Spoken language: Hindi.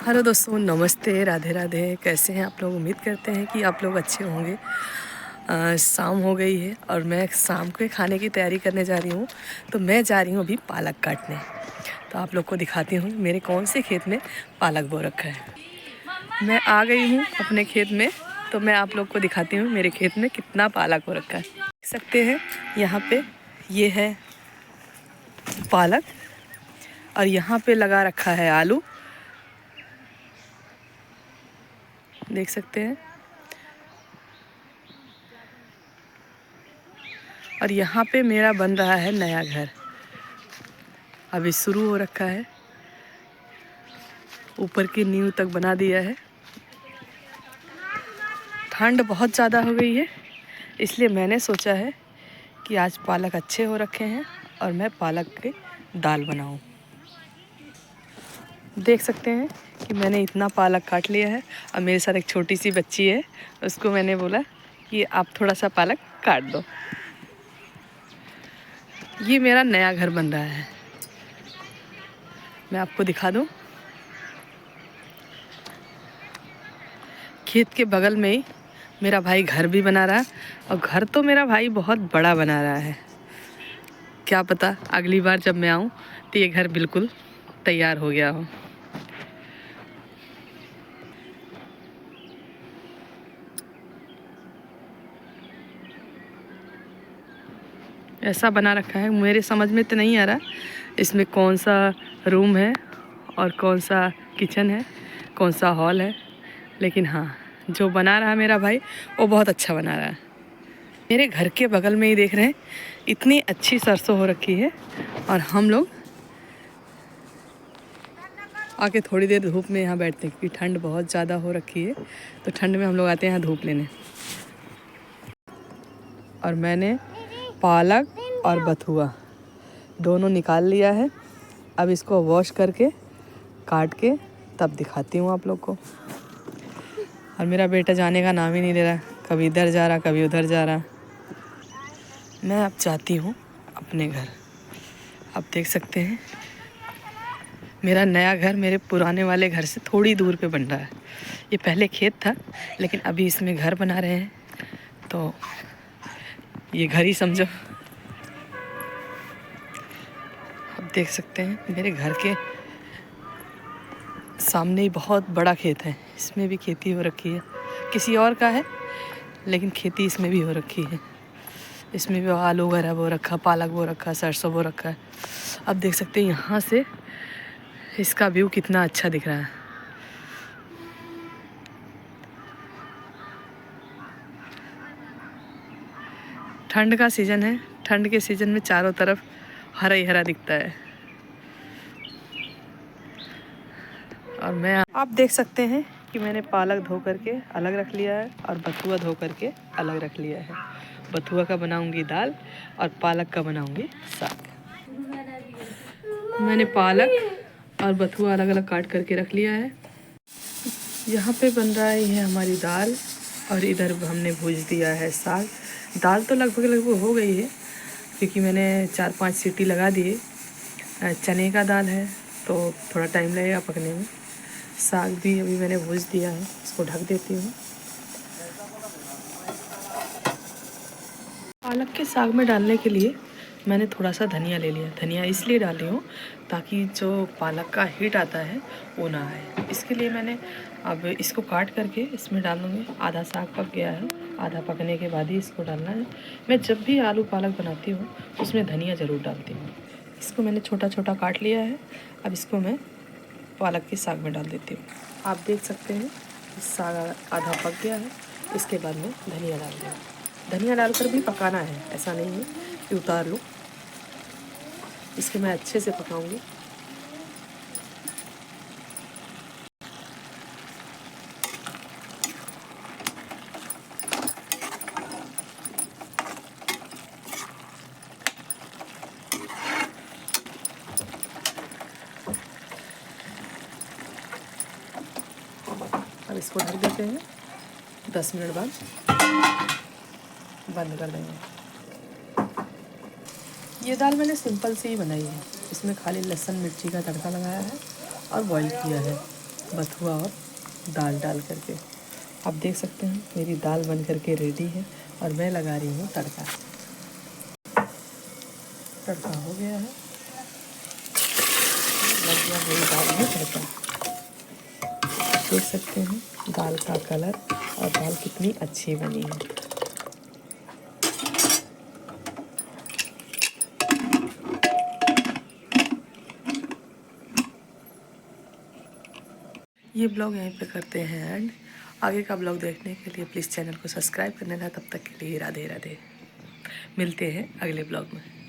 हेलो दोस्तों, नमस्ते, राधे राधे। कैसे हैं आप लोग? उम्मीद करते हैं कि आप लोग अच्छे होंगे। शाम हो गई है और मैं शाम के खाने की तैयारी करने जा रही हूँ। तो मैं जा रही हूँ अभी पालक काटने। तो आप लोग को दिखाती हूँ मेरे कौन से खेत में पालक बो रखा है। मैं आ गई हूँ अपने खेत में। तो मैं आप लोग को दिखाती हूँ मेरे खेत में कितना पालक हो रखा है। देख सकते हैं यहाँ पे ये है पालक और यहाँ पे लगा रखा है आलू, देख सकते हैं। और यहाँ पे मेरा बन रहा है नया घर, अभी शुरू हो रखा है। ऊपर की नींव तक बना दिया है। ठंड बहुत ज़्यादा हो गई है, इसलिए मैंने सोचा है कि आज पालक अच्छे हो रखे हैं और मैं पालक के दाल बनाऊं। देख सकते हैं कि मैंने इतना पालक काट लिया है और मेरे साथ एक छोटी सी बच्ची है, उसको मैंने बोला कि आप थोड़ा सा पालक काट दो। ये मेरा नया घर बन रहा है, मैं आपको दिखा दूं। खेत के बगल में ही मेरा भाई घर भी बना रहा है और घर तो मेरा भाई बहुत बड़ा बना रहा है। क्या पता अगली बार जब मैं आऊँ तो ये घर बिल्कुल तैयार हो गया हो। ऐसा बना रखा है, मेरे समझ में तो नहीं आ रहा इसमें कौन सा रूम है और कौन सा किचन है, कौन सा हॉल है। लेकिन हाँ, जो बना रहा है मेरा भाई वो बहुत अच्छा बना रहा है। मेरे घर के बगल में ही देख रहे हैं इतनी अच्छी सरसों हो रखी है। और हम लोग आके थोड़ी देर धूप में यहाँ बैठते हैं क्योंकि ठंड बहुत ज़्यादा हो रखी है। तो ठंड में हम लोग आते हैं यहाँ धूप लेने। और मैंने पालक और बथुआ दोनों निकाल लिया है। अब इसको वॉश करके काट के तब दिखाती हूँ आप लोग को। और मेरा बेटा जाने का नाम ही नहीं ले रहा, कभी इधर जा रहा कभी उधर जा रहा। मैं अब जाती हूँ अपने घर। आप देख सकते हैं मेरा नया घर मेरे पुराने वाले घर से थोड़ी दूर पे बन रहा है। ये पहले खेत था लेकिन अभी इसमें घर बना रहे हैं, तो ये घर ही समझो। आप देख सकते हैं मेरे घर के सामने ही बहुत बड़ा खेत है, इसमें भी खेती हो रखी है। किसी और का है लेकिन खेती इसमें भी हो रखी है। इसमें भी आलू वगैरह बो रखा, पालक बो रखा, सरसों बो रखा है। अब देख सकते हैं यहाँ से इसका व्यू कितना अच्छा दिख रहा है। ठंड का सीज़न है, ठंड के सीज़न में चारों तरफ हरा ही हरा दिखता है। और मैं आप देख सकते हैं कि मैंने पालक धो करके अलग रख लिया है और बथुआ धो करके अलग रख लिया है। बथुआ का बनाऊंगी दाल और पालक का बनाऊंगी साग। मैंने पालक और बथुआ अलग अलग काट करके रख लिया है। यहाँ पे बन रहा है ये हमारी दाल और इधर हमने भूज दिया है साग। दाल तो लगभग हो गई है क्योंकि मैंने 4-5 सीटी लगा दिए। चने का दाल है तो थोड़ा टाइम लगेगा पकने में। साग भी अभी मैंने भूज दिया है, इसको ढक देती हूँ। पालक के साग में डालने के लिए मैंने थोड़ा सा धनिया ले लिया। धनिया इसलिए डाली हूँ ताकि जो पालक का हीट आता है वो ना आए। इसके लिए मैंने अब इसको काट करके इसमें डालूँगी। आधा साग पक गया है, आधा पकने के बाद ही इसको डालना है। मैं जब भी आलू पालक बनाती हूँ उसमें धनिया ज़रूर डालती हूँ। इसको मैंने छोटा छोटा काट लिया है। अब इसको मैं पालक के साग में डाल देती हूँ। आप देख सकते हैं साग आधा पक गया है। इसके बाद में धनिया डाल दूँ। धनिया डालकर भी पकाना है, ऐसा नहीं है कि उतार लूँ। इसको मैं अच्छे से पकाऊंगी। अब इसको ढक देते हैं, 10 मिनट बाद बंद कर देंगे। ये दाल मैंने सिंपल सी ही बनाई है। इसमें खाली लहसुन मिर्ची का तड़का लगाया है और बॉईल किया है। बथुआ और दाल डाल करके। आप देख सकते हैं मेरी दाल बन करके रेडी है और मैं लगा रही हूँ तड़का। तड़का हो गया है, लग गया मेरी दाल में तड़का। देख सकते हैं दाल का कलर और दाल कितनी अच्छी बनी है। ये ब्लॉग यहीं पे करते हैं एंड आगे का ब्लॉग देखने के लिए प्लीज़ चैनल को सब्सक्राइब करना। तब तक के लिए राधे राधे। मिलते हैं अगले ब्लॉग में।